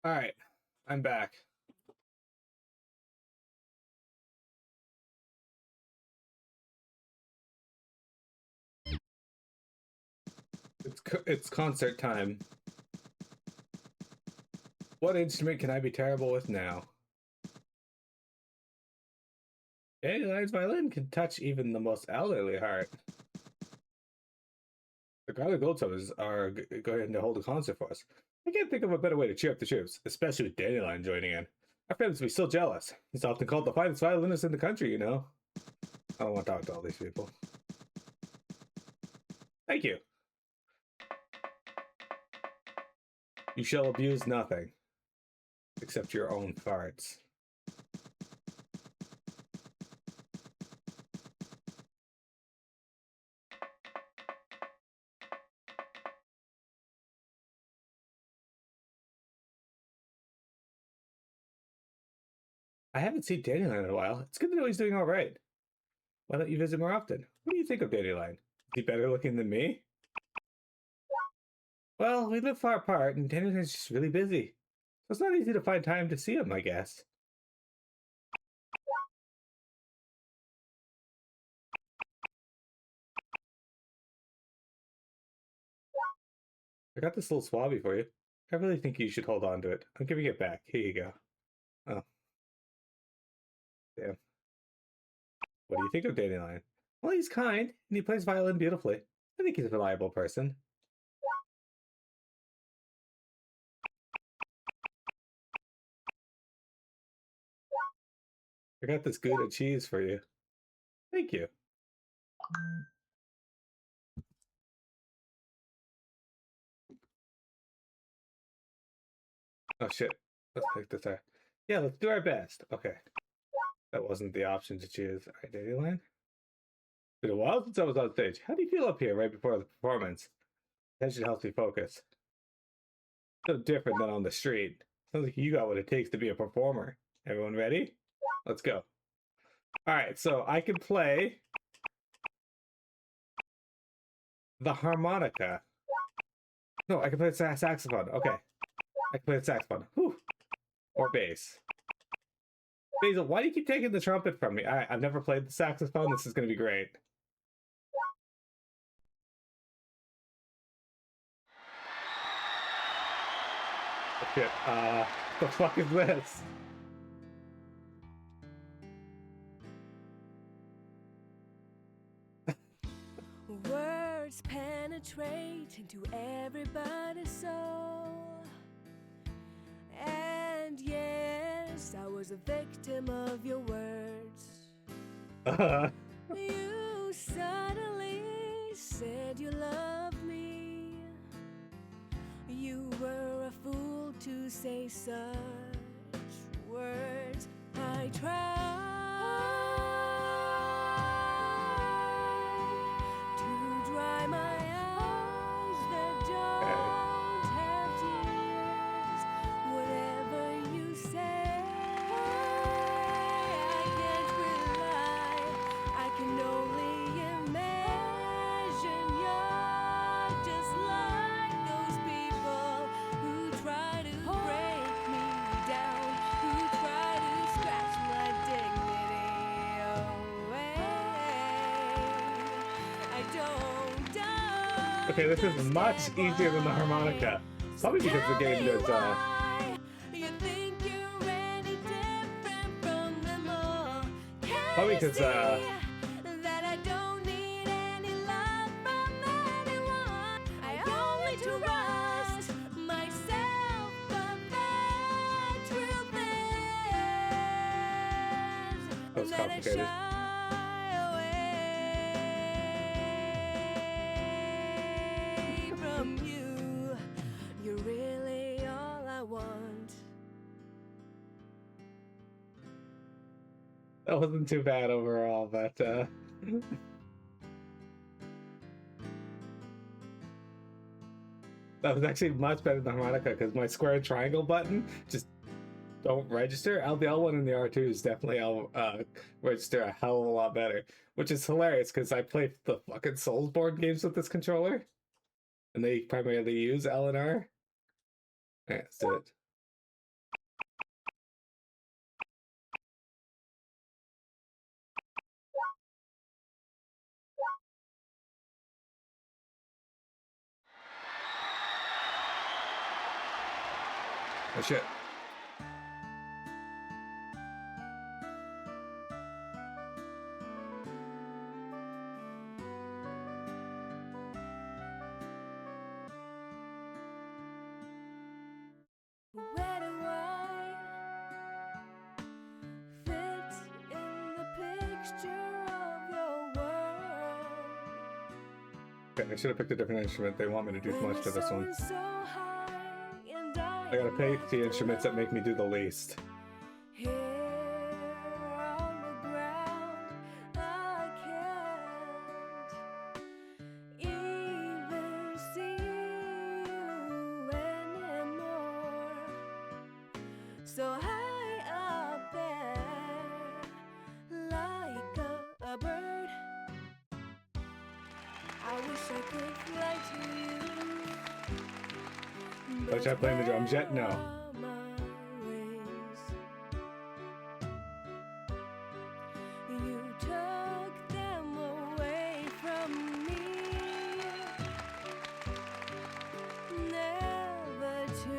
All right, I'm back. It's concert time. What instrument can I be terrible with now? Dandelions violin can touch even the most elderly heart. The Garlic Goldsummers are going to hold a concert for us. I can't think of a better way to cheer up the troops, especially with Dandelion joining in. Our fans will be so jealous. He's often called the finest violinist in the country, you know. I don't want to talk to all these people. Thank you. You shall abuse nothing except your own farts. I haven't seen Dandelion in a while. It's good to know he's doing all right. Why don't you visit more often? What do you think of Dandelion? Is he better looking than me? Well, we live far apart, and Dandelion's just really busy. So it's not easy to find time to see him, I guess. I got this little swabby for you. I really think you should hold on to it. I'm giving it back. Here you go. Oh, damn. What do you think of Dandelion? Well, he's kind, and he plays violin beautifully. I think he's a reliable person. I got this Gouda cheese for you. Thank you. Oh shit. Let's pick this out. Yeah, let's do our best. Okay. That wasn't the option to choose. Alright, Dandelion. It's been a while since I was on stage. How do you feel up here right before the performance? Attention helps me focus. So different than on the street. Sounds like you got what it takes to be a performer. Everyone ready? Let's go. Alright, so I can play the harmonica. No, I can play the saxophone. Okay. I can play the saxophone. Whew. Or bass. Basil, why do you keep taking the trumpet from me? I've never played the saxophone. This is going to be great. Oh, shit. The fuck is this? Words penetrate into everybody's soul. And yes, I was a victim of your words. You suddenly said you loved me. You were a fool to say such words. I tried to dry my eyes that don't have tears. Whatever you say, I can't rely. I can only imagine you're just like those people who try to break me down, who try to scratch my dignity away. I don't know. Okay, this is much easier than the harmonica. Probably because the game does, You think you're any different from them all. Probably because, that I don't need any love from anyone. I only trust myself, but the truth That was is that I complicated. shy away from you. You're really all I want. That wasn't too bad overall, but, that was actually much better than the harmonica because my square and triangle button just don't register. The L1 and the R2 is definitely register a hell of a lot better, which is hilarious because I play the fucking Soulsborne games with this controller, and they primarily use L and R. Alright, let's do it. Oh shit. Where do I fit in the picture of your world? Okay, I should have picked a different instrument. They want me to do too much to this one. So high and I gotta pick the instruments that make me do the least. here on the ground, I can't even see you anymore. So high up there, like a bird, I wish I could fly to you. But I playing the drums yet? No. where are my wings? You took them away from me, never to.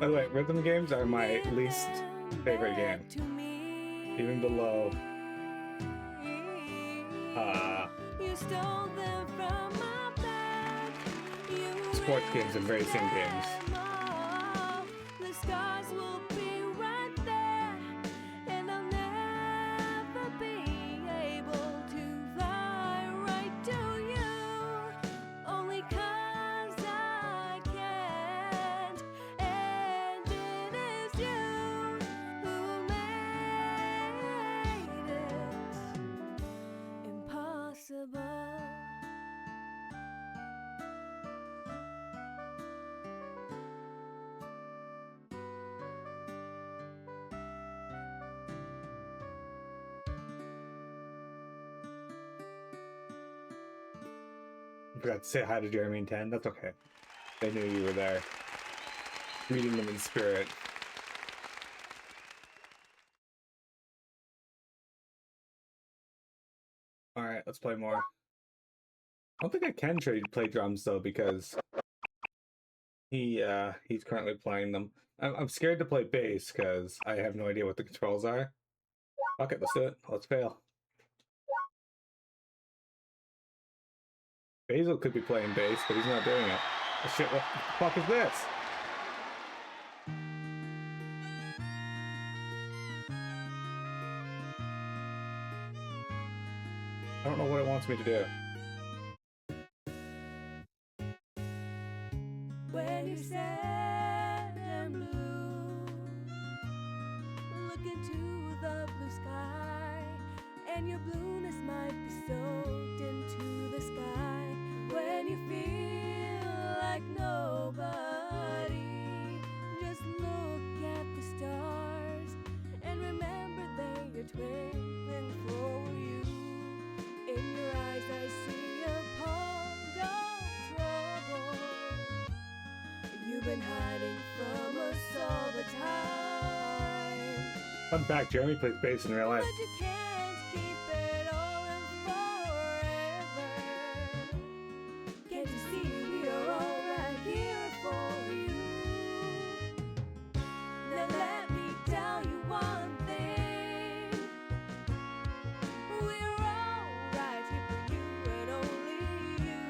By the way, rhythm games are my give least them favorite game. back to me. Even below You stole them from my back. You sports games and racing ripped games. them off. The scars will be right there, and I'll never be able to fly right to you. Only 'cause I can't, and it is you who made it impossible. I forgot to say hi to Jeremy and 10. That's okay. They knew you were there. Greeting them in spirit. Alright, let's play more. I don't think I can play drums though because he's currently playing them. I'm scared to play bass because I have no idea what the controls are. Fuck it, let's do it. Let's fail. Basil could be playing bass, but he's not doing it. Oh, shit, what the fuck is this? I don't know what it wants me to do. When you're sad and blue, look into the blue sky, and your blueness might be soaked into the sky. When you feel like nobody, just look at the stars and remember they are twinkling for you. In your eyes I see a pond of trouble. You've been hiding from us all the time, Fun fact, Jeremy plays bass in real life. but you can't keep it all in forever. Can't you see we are all right here for you? Now let me tell you one thing. We're all right here for you and only you.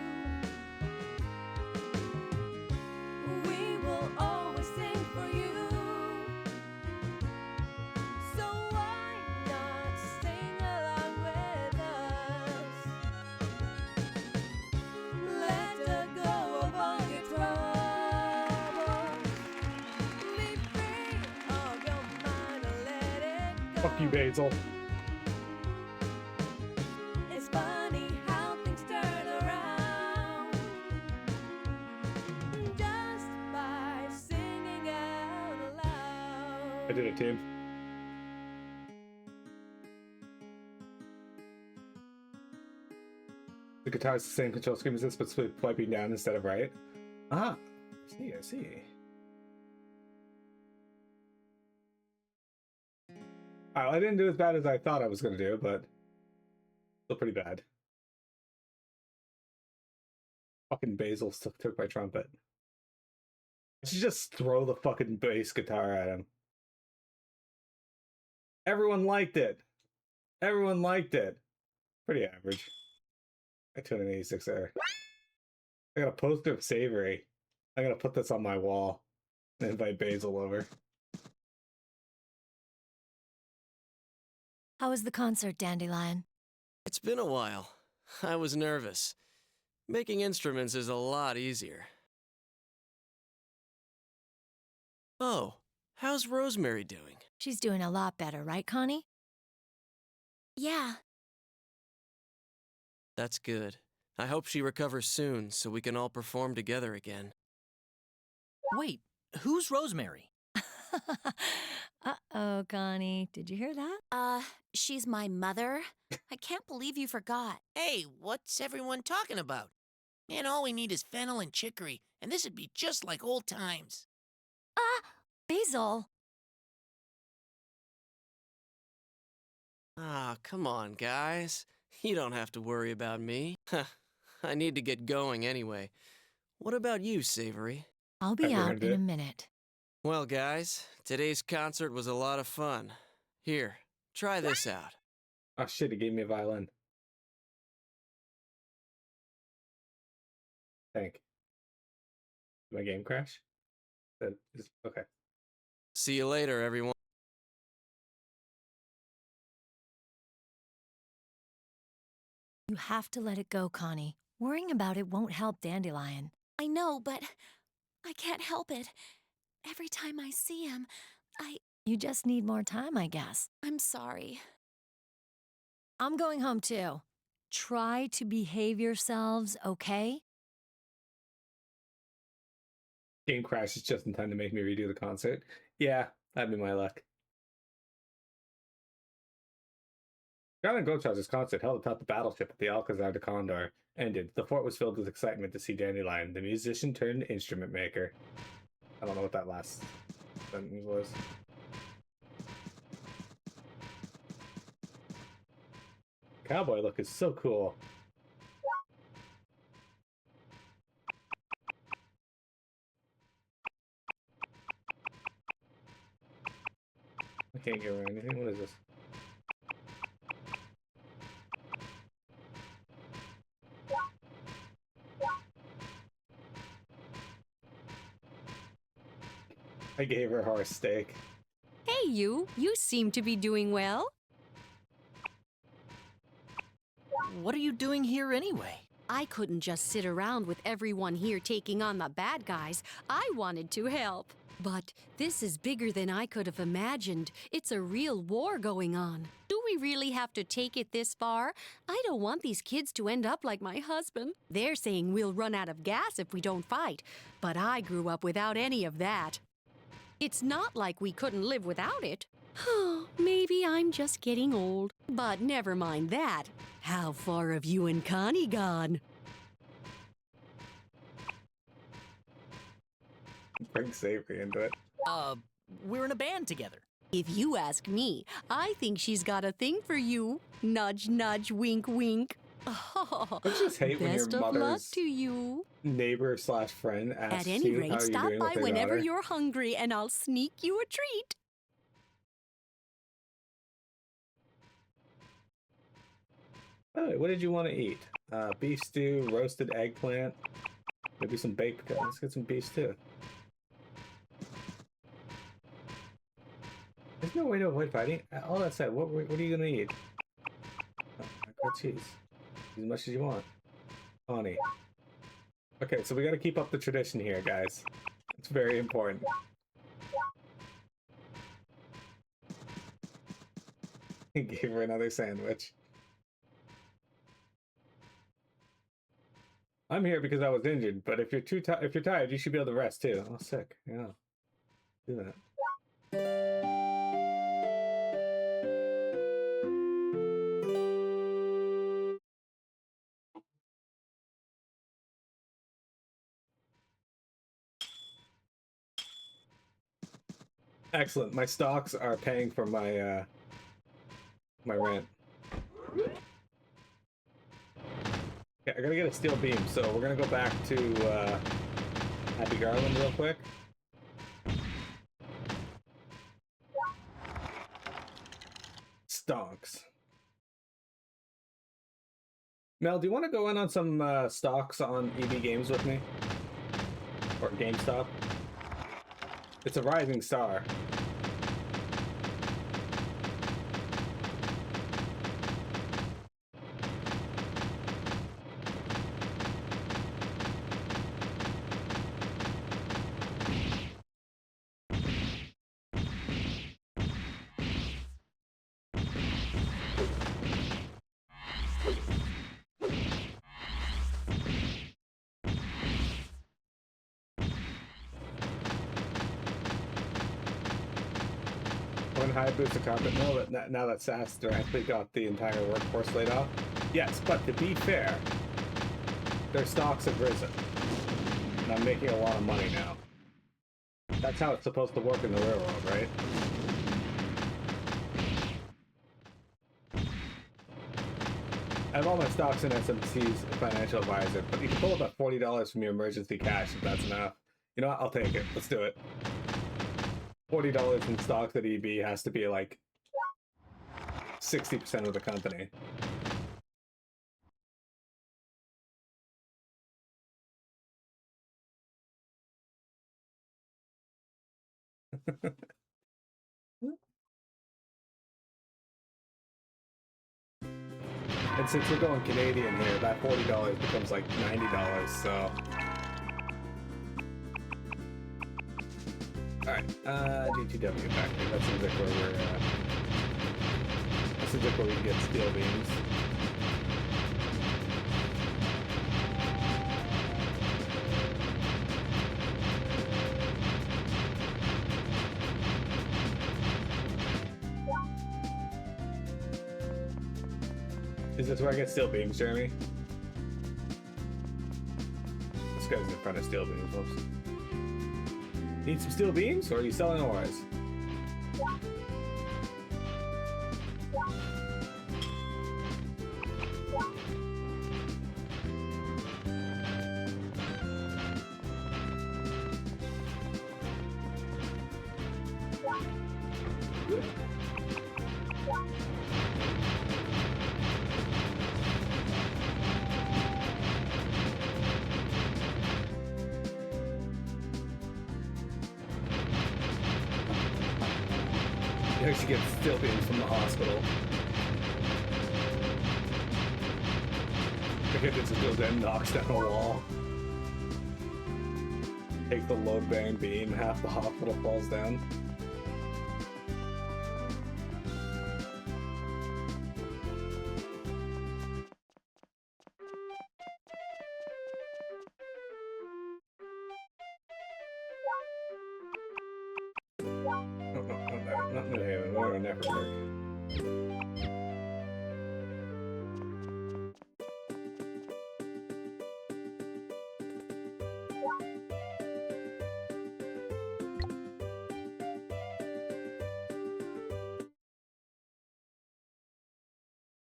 We will always sing for you. So why not sing along with us? Let go of all your troubles. Be free of your mind and let it go. Fuck you, Basil. It's funny how things turn around just by singing out loud. I did it, team. The guitar is the same control scheme as this, but swiping down instead of right. Ah, I see. Alright, well, I didn't do as bad as I thought I was going to do, but still pretty bad. Fucking Basil took my trumpet. I should just throw the fucking bass guitar at him. Everyone liked it. Everyone liked it. Pretty average. I 286 there. I got a poster of Savory. I gotta put this on my wall and invite Basil over. How was the concert, Dandelion? It's been a while. I was nervous. Making instruments is a lot easier. Oh, how's Rosemary doing? She's doing a lot better, right, Connie? Yeah. That's good. I hope she recovers soon so we can all perform together again. Wait, who's Rosemary? Uh-oh, Connie. Did you hear that? She's my mother. I can't believe you forgot. Hey, what's everyone talking about? Man, all we need is fennel and chicory, and this would be just like old times. Basil. Ah, come on, guys. You don't have to worry about me. I need to get going anyway. What about you, Savory? I'll be I've out earned in a it. minute. Well, guys, today's concert was a lot of fun. Here, try this out. Oh shit, he gave me a violin. Thank. Did my game crash? That is okay. See you later, everyone. You have to let it go, Connie. Worrying about it won't help Dandelion. I know, but I can't help it. Every time I see him, You just need more time, I guess. I'm sorry. I'm going home, too. Try to behave yourselves, okay? Game crashes just in time to make me redo the concert. Yeah, that'd be my luck. Garland Goldschatter's concert held atop the battleship at the Alcazar de Condor ended. The fort was filled with excitement to see Dandelion, the musician turned instrument maker. I don't know what that last sentence was. Cowboy look is so cool. I can't get around anything. What is this? I gave her a horse steak. Hey, you seem to be doing well. What are you doing here anyway? I couldn't just sit around with everyone here taking on the bad guys. I wanted to help. But this is bigger than I could have imagined. It's a real war going on. Do we really have to take it this far? I don't want these kids to end up like my husband. They're saying we'll run out of gas if we don't fight. But I grew up without any of that. It's not like we couldn't live without it. Maybe I'm just getting old. But never mind that. How far have you and Connie gone? Bring Savory into it. We're in a band together. If you ask me, I think she's got a thing for you. Nudge, nudge, wink, wink. Oh, I just hate when your best of luck mother's to you. neighbor slash friend asks At any you how rate, you're stop doing by with their whenever daughter. you're hungry and I'll sneak you a treat. Oh, what did you want to eat? Beef stew, roasted eggplant, maybe some baked. Let's get some beef stew. There's no way to avoid fighting. All that said, what are you gonna eat? Oh, grilled cheese. As much as you want. Honey. Okay, so we gotta keep up the tradition here, guys. It's very important. He gave her another sandwich. I'm here because I was injured, but if you're if you're tired, you should be able to rest too. Oh, sick. Yeah. Do that. Excellent. My stocks are paying for my my rent. Yeah, I gotta get a steel beam, so we're gonna go back to Happy Garland real quick. stonks. Mel, do you want to go in on some stocks on EB Games with me? Or GameStop? It's a rising star. High boots of carpet mill that now that SAS directly got the entire workforce laid off. Yes, but to be fair, their stocks have risen. And I'm making a lot of money now. That's how it's supposed to work in the real world, right? I have all my stocks in SMC's financial advisor, but you can pull about $40 from your emergency cash if that's enough. You know what? I'll take it. Let's do it. $40 in stocks at EB has to be like 60% of the company. And since we're going Canadian here, that $40 becomes like $90, so... Alright, GTW factory. That seems like where we're, that seems like where we can get steel beams. Is this where I get steel beams, Jeremy? This guy's in front of steel beams, whoops. Need some steel beams, or are you selling ores? You actually get steel beams from the hospital. The kid just goes in, knocks down a wall. Take the load bearing beam, half the hospital falls down. Not New Haven, we're in Neverberg.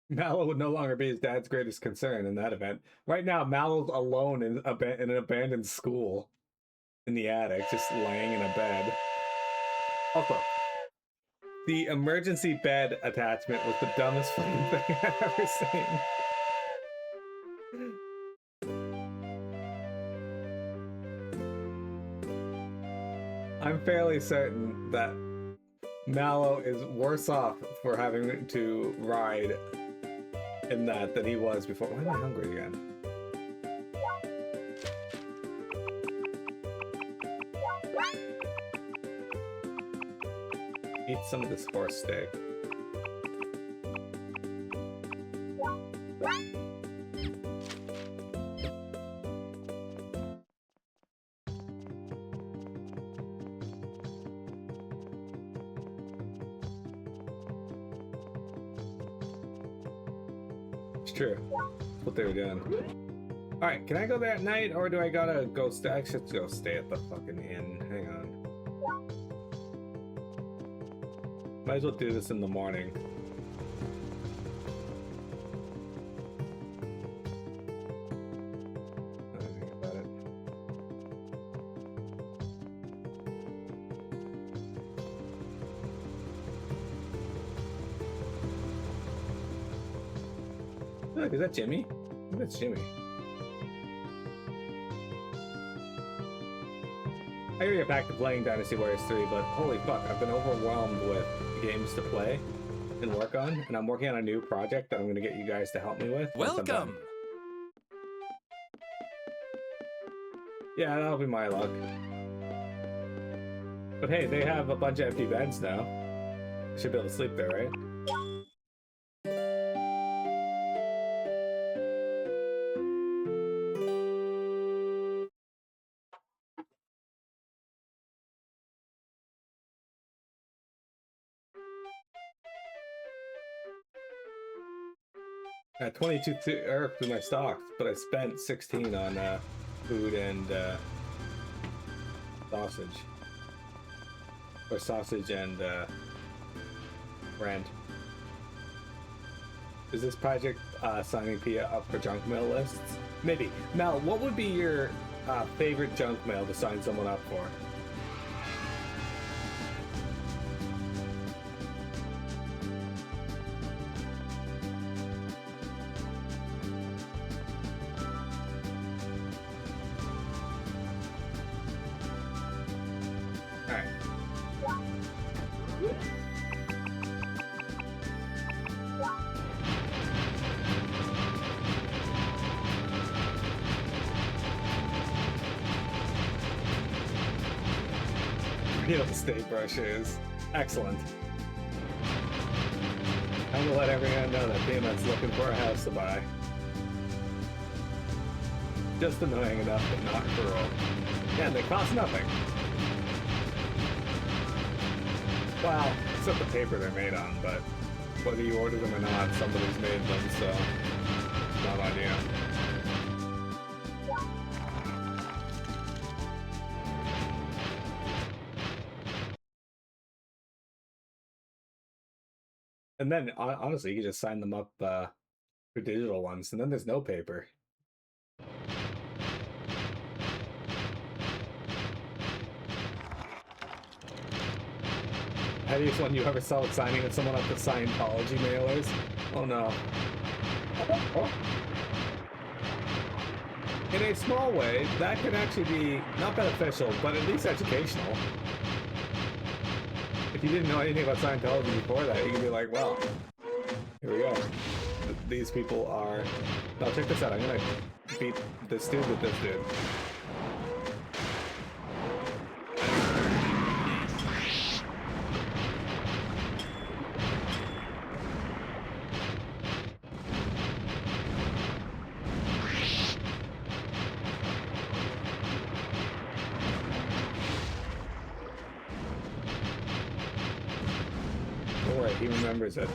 Mallow would no longer be his dad's greatest concern in that event. Right now, Mallow's alone in an abandoned school in the attic, just laying in a bed. Also, the emergency bed attachment was the dumbest fucking thing I've ever seen. I'm fairly certain that Mallow is worse off for having to ride in that than he was before. Why am I hungry again? Eat some of this horse steak. It's true. That's what they were doing. Alright, can I go there at night, or do I gotta go stay? I should go stay at the fucking inn. Hang on. Might as well do this in the morning. I don't think about it. Look, is that Jimmy? I think that's Jimmy. I gotta get back to playing Dynasty Warriors 3, but holy fuck, I've been overwhelmed with games to play and work on, and I'm working on a new project that I'm gonna get you guys to help me with. once I'm done. Welcome. Yeah, that'll be my luck. But hey, they have a bunch of empty beds now. Should be able to sleep there, right? 22 Earth through my stocks, but I spent 16 on food and sausage. Or sausage and rent. Is this project signing Pia up for junk mail lists? Maybe. Mel, what would be your favorite junk mail to sign someone up for? Real estate brushes. Excellent. I'm gonna let everyone know that Peanut's looking for a house to buy. Just annoying enough, but not cruel. Yeah, they cost nothing. Well, except the paper they're made on, but whether you order them or not, somebody's made them, so it's not on you. And then, honestly, you can just sign them up for digital ones, and then there's no paper. Heaviest one you ever saw with signing someone up to Scientology mailers? Oh no. In a small way, that could actually be not beneficial, but at least educational. If you didn't know anything about Scientology before that, you could be like, well, here we go. These people are... Now check this out, I'm gonna beat this dude with this dude. Don't worry, he remembers it.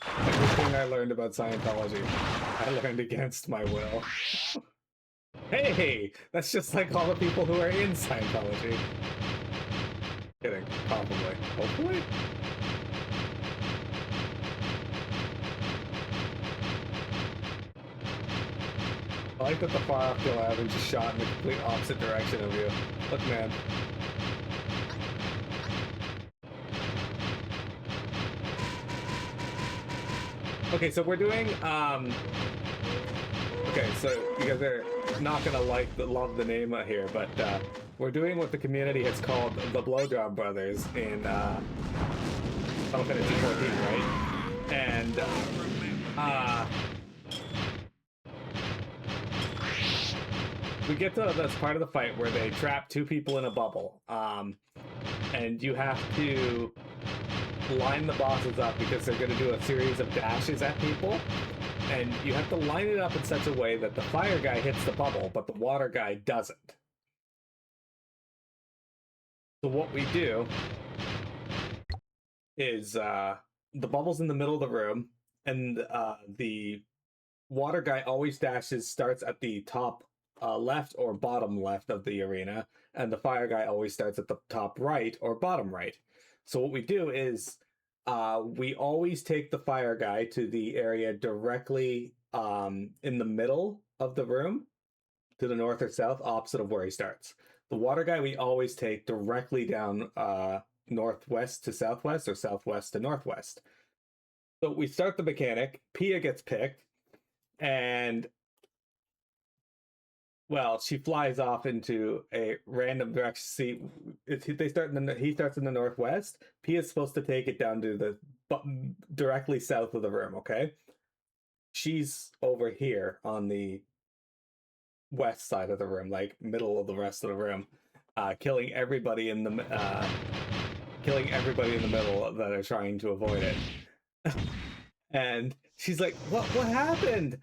Everything I learned about Scientology, I learned against my will. Hey, that's just like all the people who are in Scientology. Kidding, probably. Hopefully? I like that the far off kill Evan just shot in the complete opposite direction of you. Look, man. Okay, so we're doing, okay, so you guys are not gonna love the name here, but we're doing what the community has called the Blowjob Brothers in Final Fantasy 14, right? And we get to this part of the fight where they trap two people in a bubble, and you have to line the bosses up because they're going to do a series of dashes at people, and you have to line it up in such a way that the fire guy hits the bubble, but the water guy doesn't. So what we do is the bubble's in the middle of the room, and the water guy always starts at the top left or bottom left of the arena, and the fire guy always starts at the top right or bottom right. So what we do is we always take the fire guy to the area directly in the middle of the room, to the north or south, opposite of where he starts. The water guy we always take directly down northwest to southwest or southwest to northwest. So we start the mechanic, Pia gets picked, and well, she flies off into a random direction. See, he starts in the northwest. Pia's supposed to take it down to the directly south of the room. Okay, she's over here on the west side of the room, like middle of the rest of the room, killing everybody in the middle that are trying to avoid it. And she's like, "What happened?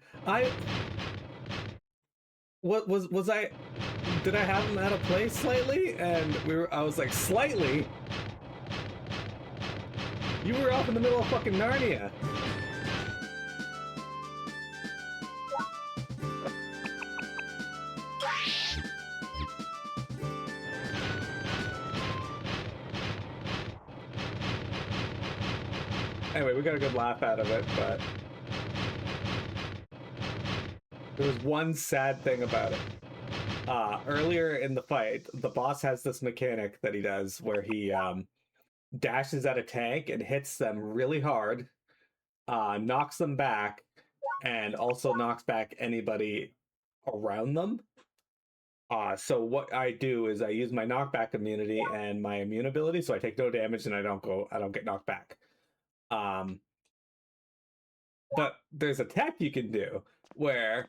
Did I have him out of place slightly?" And I was like, "Slightly? You were off in the middle of fucking Narnia." Anyway, we got a good laugh out of it, but there was one sad thing about it. Earlier in the fight, the boss has this mechanic that he does where he dashes at a tank and hits them really hard, knocks them back, and also knocks back anybody around them. So what I do is I use my knockback immunity and my immune ability, so I take no damage and I don't get knocked back. But there's a tech you can do where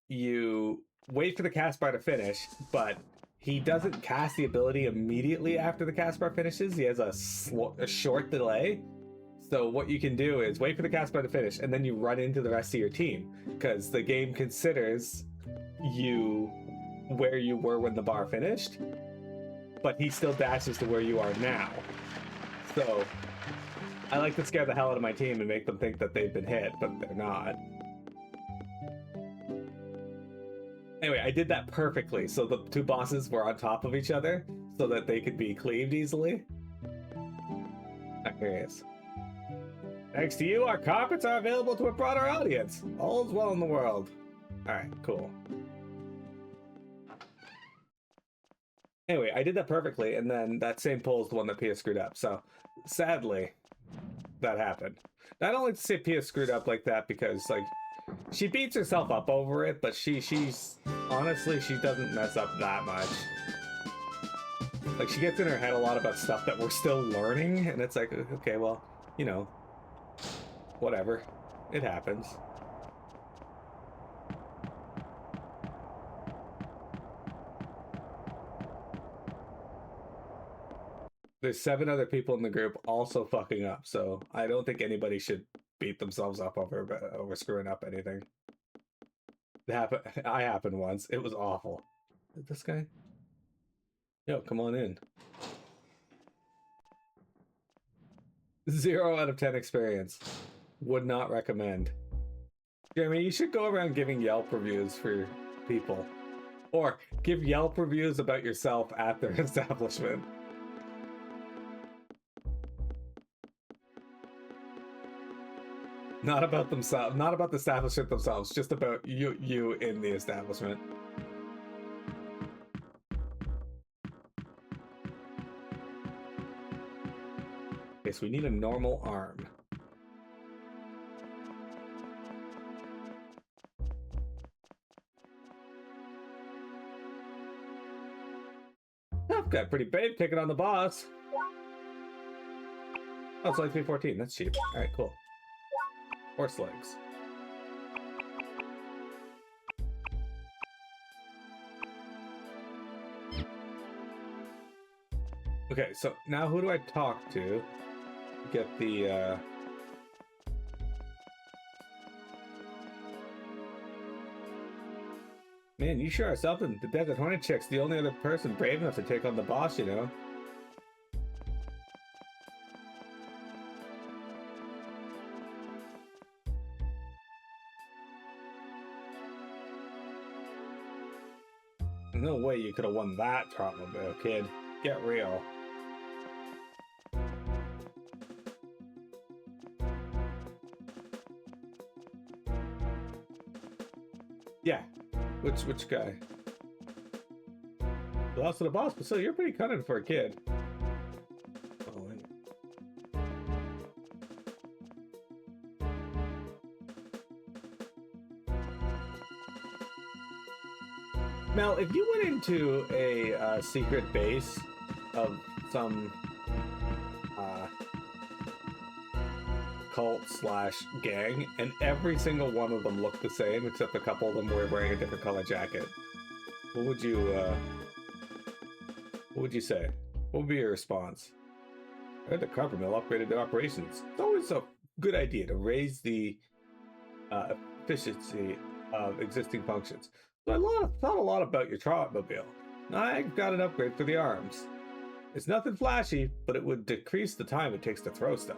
you wait for the cast bar to finish, but he doesn't cast the ability immediately after the cast bar finishes. He has a short delay. So what you can do is wait for the cast bar to finish, and then you run into the rest of your team, because the game considers you where you were when the bar finished, but he still dashes to where you are now. So I like to scare the hell out of my team and make them think that they've been hit, but they're not. Anyway, I did that perfectly, so the two bosses were on top of each other so that they could be cleaved easily. Here he is. Thanks to you, our carpets are available to a broader audience. All's well in the world. Alright, cool. Anyway, I did that perfectly, and then that same pull is the one that Pia screwed up, so sadly, that happened. I don't like to say Pia screwed up like that because, like, she beats herself up over it, but she's honestly, she doesn't mess up that much. Like, she gets in her head a lot about stuff that we're still learning, and it's like, okay, well, you know, whatever. It happens. There's 7 other people in the group also fucking up, so I don't think anybody should beat themselves up over screwing up anything. I happened once. It was awful. This guy? Yo, come on in. 0 out of 10 experience. Would not recommend. Jeremy, you should go around giving Yelp reviews for people. Or give Yelp reviews about yourself at their establishment. Not about themselves, not about the establishment themselves, just about you in the establishment. Okay, so we need a normal arm. I've got pretty babe taking on the boss. Oh, it's only 314. That's cheap. All right, cool. Horse legs. Okay, so now who do I talk to? Get the Man, you sure are something. The Desert Hornet Chick's the only other person brave enough to take on the boss, you know? No way you could have won that Trotmobile, kid. Get real. Yeah. Which guy? You lost to the boss, but still, you're pretty cunning for a kid. Oh, and... Mel, if you went into a secret base of some cult / gang, and every single one of them looked the same, except a couple of them were wearing a different color jacket, what would you say? What would be your response? I heard the carpet mill upgraded their operations. It's always a good idea to raise the efficiency of existing functions. So I thought a lot about your Trotmobile. I got an upgrade for the arms. It's nothing flashy, but it would decrease the time it takes to throw stuff.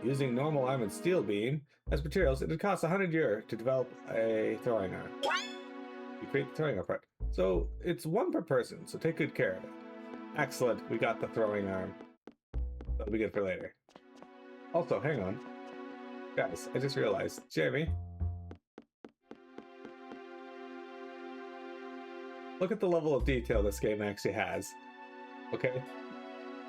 Using normal iron and steel beam as materials, it would cost 100 euro to develop a throwing arm. You create the throwing arm part. So it's one per person, so take good care of it. Excellent, we got the throwing arm. That'll be good for later. Also, hang on. Guys, I just realized, Jeremy, look at the level of detail this game actually has. Okay?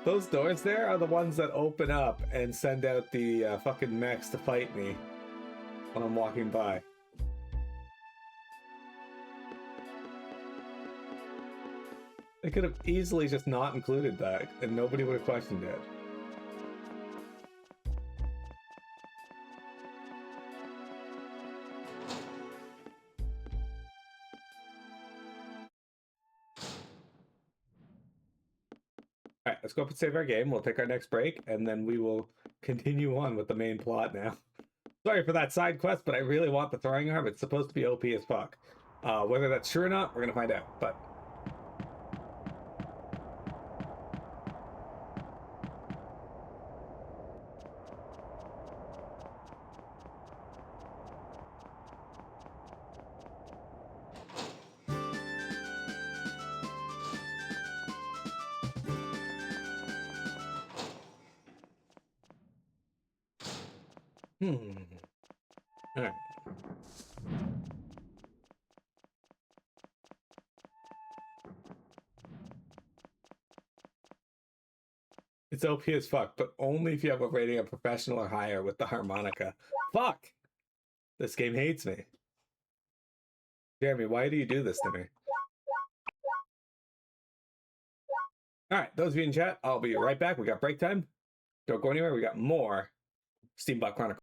Those doors there are the ones that open up and send out the fucking mechs to fight me when I'm walking by. They could have easily just not included that, and nobody would have questioned it. Alright, let's go up and save our game. We'll take our next break, and then we will continue on with the main plot now. Sorry for that side quest, but I really want the throwing arm. It's supposed to be OP as fuck. Whether that's true or not, we're gonna find out, but... Alright. It's OP as fuck, but only if you have a rating of professional or higher with the harmonica. Fuck! This game hates me. Jeremy, why do you do this to me? Alright, those of you in chat, I'll be right back. We got break time. Don't go anywhere. We got more Steambot Chronicles.